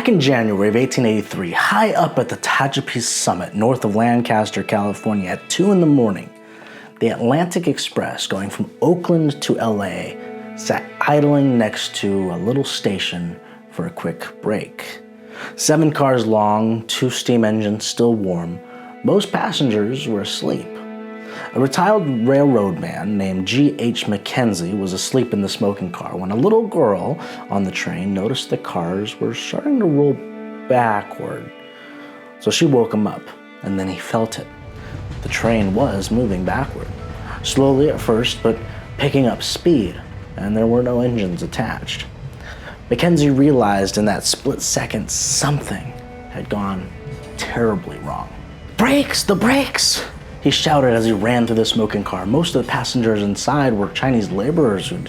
Back in January of 1883, high up at the Tehachapi summit north of Lancaster, California at 2 in the morning, the Atlantic Express going from Oakland to LA sat idling next to a little station for a quick break. 7 cars long, 2 steam engines still warm. Most passengers were asleep. A retired railroad man named G.H. Mackenzie was asleep in the smoking car when a little girl on the train noticed the cars were starting to roll backward. So she woke him up, and then he felt it. The train was moving backward, slowly at first, but picking up speed, and there were no engines attached. Mackenzie realized in that split second something had gone terribly wrong. "Brakes! The brakes!" he shouted as he ran through the smoking car. Most of the passengers inside were Chinese laborers who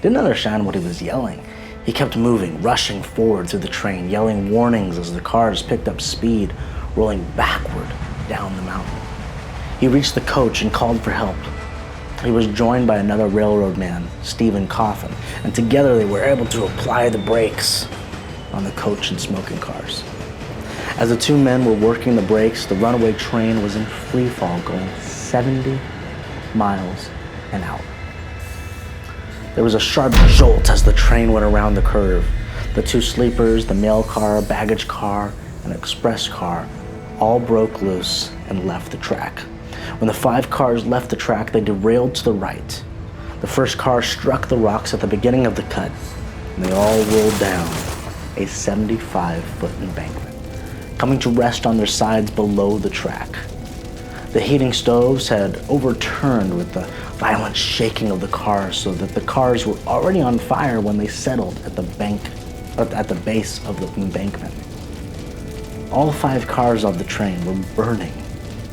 didn't understand what he was yelling. He kept moving, rushing forward through the train, yelling warnings as the cars picked up speed, rolling backward down the mountain. He reached the coach and called for help. He was joined by another railroad man, Stephen Coffin, and together they were able to apply the brakes on the coach and smoking cars. As the 2 men were working the brakes, the runaway train was in free fall, going 70 miles an hour. There was a sharp jolt as the train went around the curve. The 2 sleepers, the mail car, baggage car, and express car all broke loose and left the track. When the 5 cars left the track, they derailed to the right. The first car struck the rocks at the beginning of the cut, and they all rolled down a 75-foot embankment, coming to rest on their sides below the track. The heating stoves had overturned with the violent shaking of the cars, so that the cars were already on fire when they settled at the base of the embankment. All 5 cars of the train were burning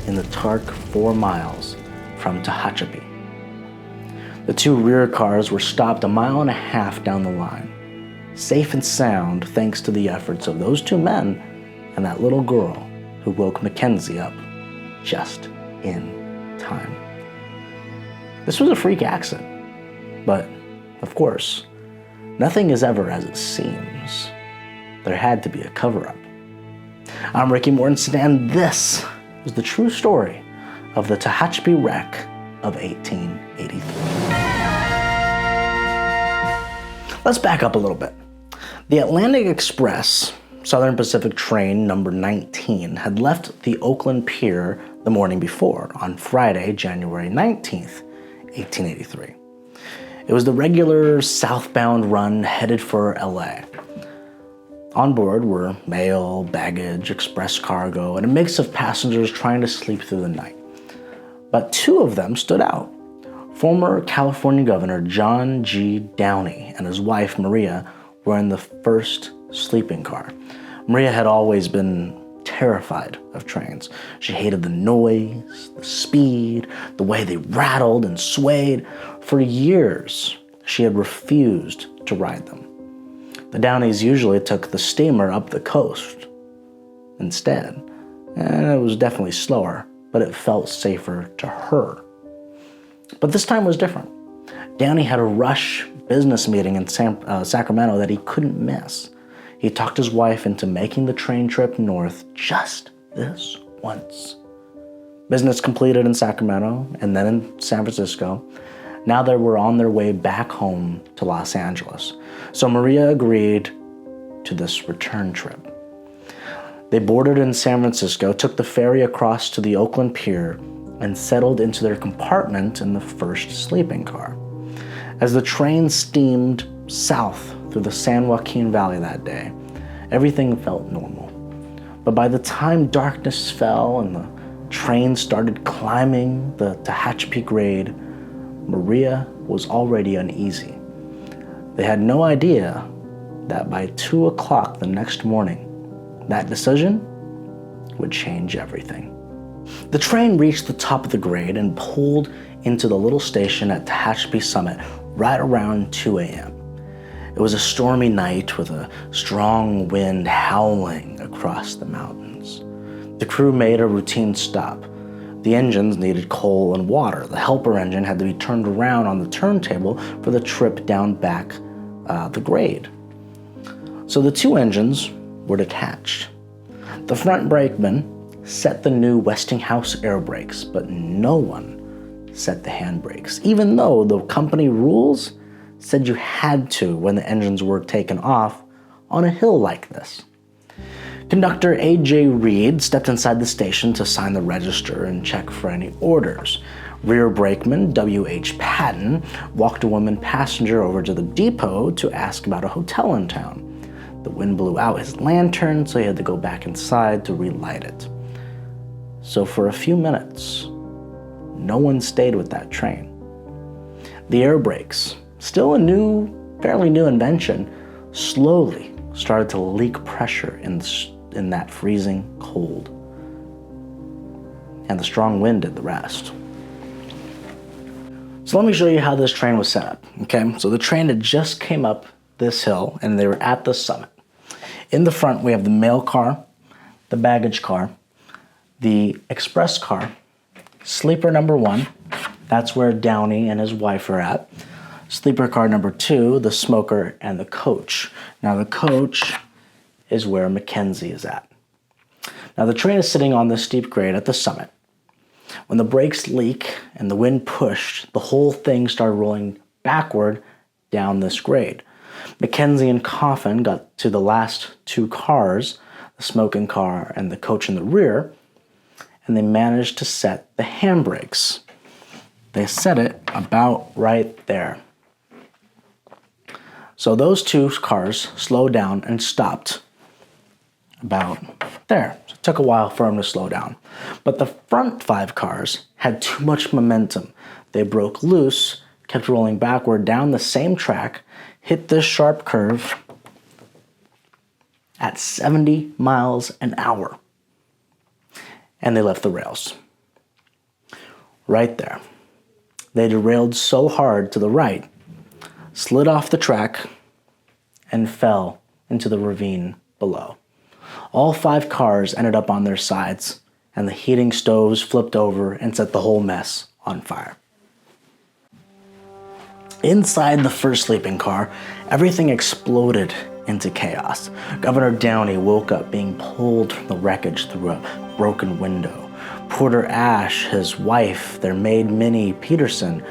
in the dark 4 miles from Tehachapi. The 2 rear cars were stopped 1.5 miles down the line, safe and sound thanks to the efforts of those 2 men and that little girl who woke Mackenzie up just in time. This was a freak accident, but of course, nothing is ever as it seems. There had to be a cover-up. I'm Ricky Mortensen, and this is the true story of the Tehachapi wreck of 1883. Let's back up a little bit. The Atlantic Express Southern Pacific train number 19 had left the Oakland Pier the morning before, on Friday, January 19th, 1883. It was the regular southbound run headed for LA. On board were mail, baggage, express cargo, and a mix of passengers trying to sleep through the night. But 2 of them stood out. Former California Governor John G. Downey and his wife Maria were in the first sleeping car. Maria had always been terrified of trains. She hated the noise, the speed, the way they rattled and swayed. For years, she had refused to ride them. The Downeys usually took the steamer up the coast instead, and it was definitely slower, but it felt safer to her. But this time was different. Downey had a rush business meeting in Sacramento that he couldn't miss. He talked his wife into making the train trip north just this once. Business completed in Sacramento and then in San Francisco. Now they were on their way back home to Los Angeles. So Maria agreed to this return trip. They boarded in San Francisco, took the ferry across to the Oakland Pier, and settled into their compartment in the first sleeping car. As the train steamed south through the San Joaquin Valley that day, everything felt normal. But by the time darkness fell and the train started climbing the Tehachapi grade, Maria was already uneasy. They had no idea that by 2 o'clock the next morning, that decision would change everything. The train reached the top of the grade and pulled into the little station at Tehachapi Summit right around 2 a.m. It was a stormy night with a strong wind howling across the mountains. The crew made a routine stop. The engines needed coal and water. The helper engine had to be turned around on the turntable for the trip down back the grade. So the 2 engines were detached. The front brakeman set the new Westinghouse air brakes, but no one set the handbrakes, even though the company rules said you had to when the engines were taken off on a hill like this. Conductor A.J. Reed stepped inside the station to sign the register and check for any orders. Rear brakeman W.H. Patton walked a woman passenger over to the depot to ask about a hotel in town. The wind blew out his lantern, so he had to go back inside to relight it. So for a few minutes, no one stayed with that train. The air brakes, still a fairly new invention, slowly started to leak pressure in that freezing cold. And the strong wind did the rest. So let me show you how this train was set up, okay? So the train had just came up this hill and they were at the summit. In the front, we have the mail car, the baggage car, the express car, sleeper number 1, that's where Downey and his wife are at. Sleeper car number 2, the smoker, and the coach. Now the coach is where Mackenzie is at. Now the train is sitting on this steep grade at the summit. When the brakes leak and the wind pushed, the whole thing started rolling backward down this grade. Mackenzie and Coffin got to the last 2 cars, the smoking car and the coach in the rear, and they managed to set the handbrakes. They set it about right there. So those 2 cars slowed down and stopped about there. So it took a while for them to slow down. But the front 5 cars had too much momentum. They broke loose, kept rolling backward down the same track, hit this sharp curve at 70 miles an hour. And they left the rails. Right there. They derailed so hard to the right, slid off the track, and fell into the ravine below. All 5 cars ended up on their sides, and the heating stoves flipped over and set the whole mess on fire. Inside the first sleeping car, everything exploded into chaos. Governor Downey woke up being pulled from the wreckage through a broken window. Porter Ash, his wife, their maid Minnie Peterson,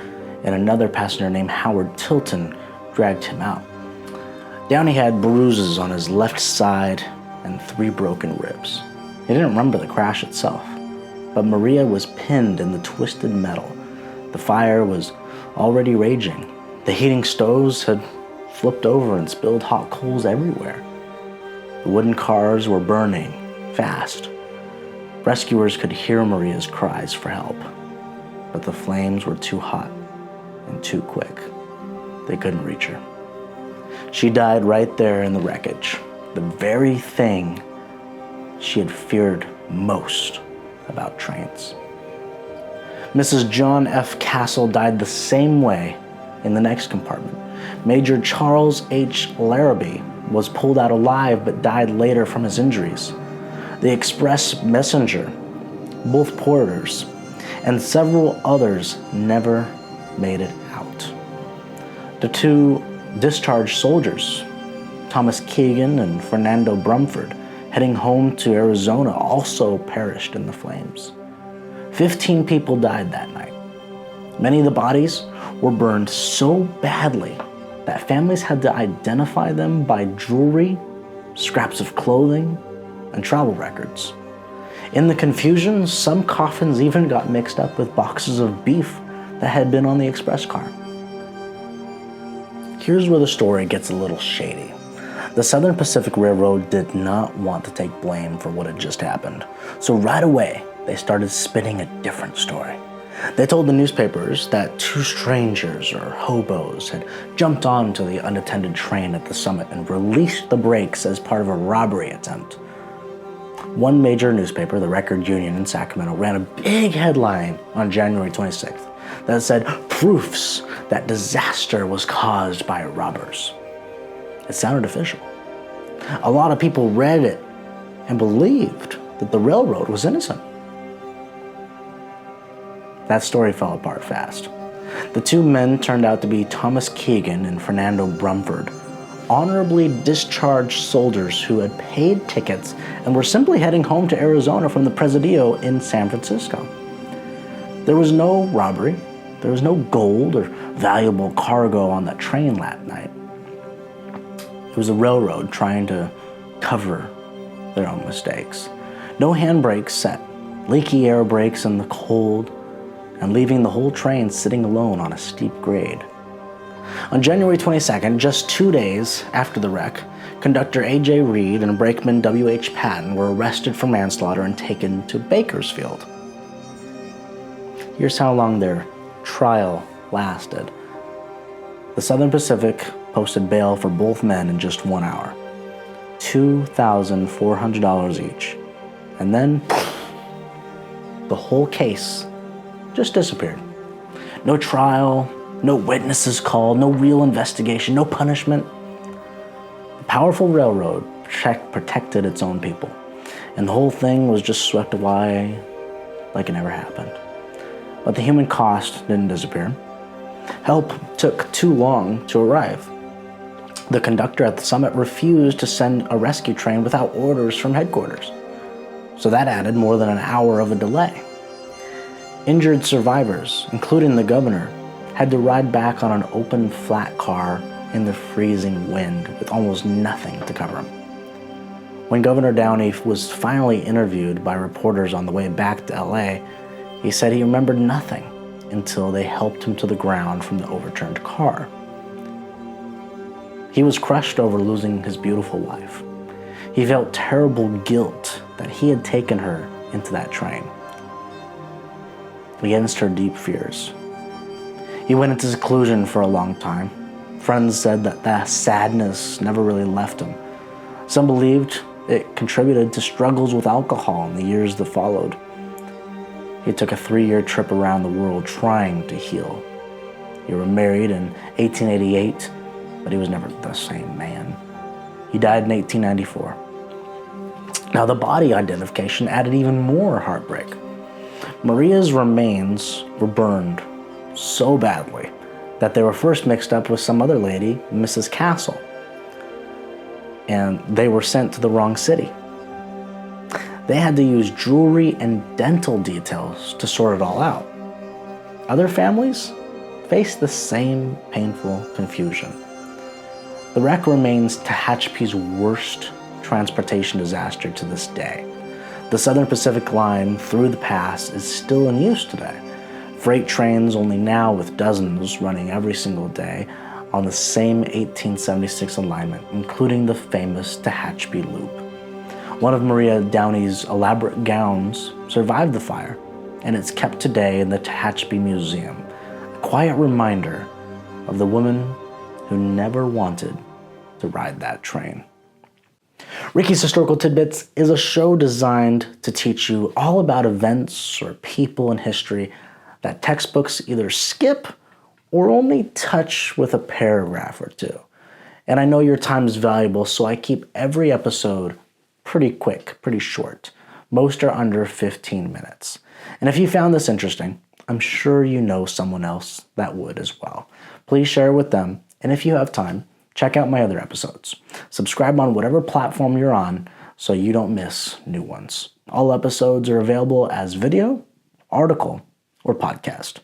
and another passenger named Howard Tilton dragged him out. Downey had bruises on his left side and 3 broken ribs. He didn't remember the crash itself, but Maria was pinned in the twisted metal. The fire was already raging. The heating stoves had flipped over and spilled hot coals everywhere. The wooden cars were burning fast. Rescuers could hear Maria's cries for help, but the flames were too hot and too quick. They couldn't reach her. She died right there in the wreckage, the very thing she had feared most about trains. Mrs. John F. Castle died the same way in the next compartment. Major Charles H. Larrabee was pulled out alive but died later from his injuries. The express messenger, both porters, and several others never made it out. The 2 discharged soldiers, Thomas Keegan and Fernando Brumford, heading home to Arizona, also perished in the flames. 15 people died that night. Many of the bodies were burned so badly that families had to identify them by jewelry, scraps of clothing, and travel records. In the confusion, some coffins even got mixed up with boxes of beef that had been on the express car. Here's where the story gets a little shady. The Southern Pacific Railroad did not want to take blame for what had just happened, so right away they started spinning a different story. They told the newspapers that 2 strangers or hobos had jumped onto the unattended train at the summit and released the brakes as part of a robbery attempt. One major newspaper, the Record Union in Sacramento, ran a big headline on January 26th that said, "Proofs that disaster was caused by robbers." It sounded official. A lot of people read it and believed that the railroad was innocent. That story fell apart fast. The 2 men turned out to be Thomas Keegan and Fernando Brumford, honorably discharged soldiers who had paid tickets and were simply heading home to Arizona from the Presidio in San Francisco. There was no robbery. There was no gold or valuable cargo on that train that night. It was the railroad trying to cover their own mistakes. No handbrakes set, leaky air brakes in the cold, and leaving the whole train sitting alone on a steep grade. On January 22nd, just 2 days after the wreck, conductor A.J. Reed and brakeman W.H. Patton were arrested for manslaughter and taken to Bakersfield. Here's how long their trial lasted. The Southern Pacific posted bail for both men in just 1 hour, $2,400 each. And then, the whole case just disappeared. No trial, no witnesses called, no real investigation, no punishment. The powerful railroad protected its own people, and the whole thing was just swept away like it never happened. But the human cost didn't disappear. Help took too long to arrive. The conductor at the summit refused to send a rescue train without orders from headquarters, so that added more than an hour of a delay. Injured survivors, including the governor, had to ride back on an open, flat car in the freezing wind with almost nothing to cover him. When Governor Downey was finally interviewed by reporters on the way back to LA, he said he remembered nothing until they helped him to the ground from the overturned car. He was crushed over losing his beautiful wife. He felt terrible guilt that he had taken her into that train, against her deep fears. He went into seclusion for a long time. Friends said that the sadness never really left him. Some believed it contributed to struggles with alcohol in the years that followed. He took a 3-year trip around the world trying to heal. He remarried in 1888, but he was never the same man. He died in 1894. Now, the body identification added even more heartbreak. Maria's remains were burned so badly that they were first mixed up with some other lady, Mrs. Castle, and they were sent to the wrong city. They had to use jewelry and dental details to sort it all out. Other families faced the same painful confusion. The wreck remains Tehachapi's worst transportation disaster to this day. The Southern Pacific line through the pass is still in use today. Freight trains only now with dozens running every single day on the same 1876 alignment, including the famous Tehachapi Loop. One of Maria Downey's elaborate gowns survived the fire, and it's kept today in the Tehachapi Museum, a quiet reminder of the woman who never wanted to ride that train. Ricky's Historical Tidbits is a show designed to teach you all about events or people in history that textbooks either skip or only touch with a paragraph or two. And I know your time is valuable, so I keep every episode pretty quick, pretty short. Most are under 15 minutes. And if you found this interesting, I'm sure you know someone else that would as well. Please share with them, and if you have time, check out my other episodes. Subscribe on whatever platform you're on so you don't miss new ones. All episodes are available as video, article, or podcast.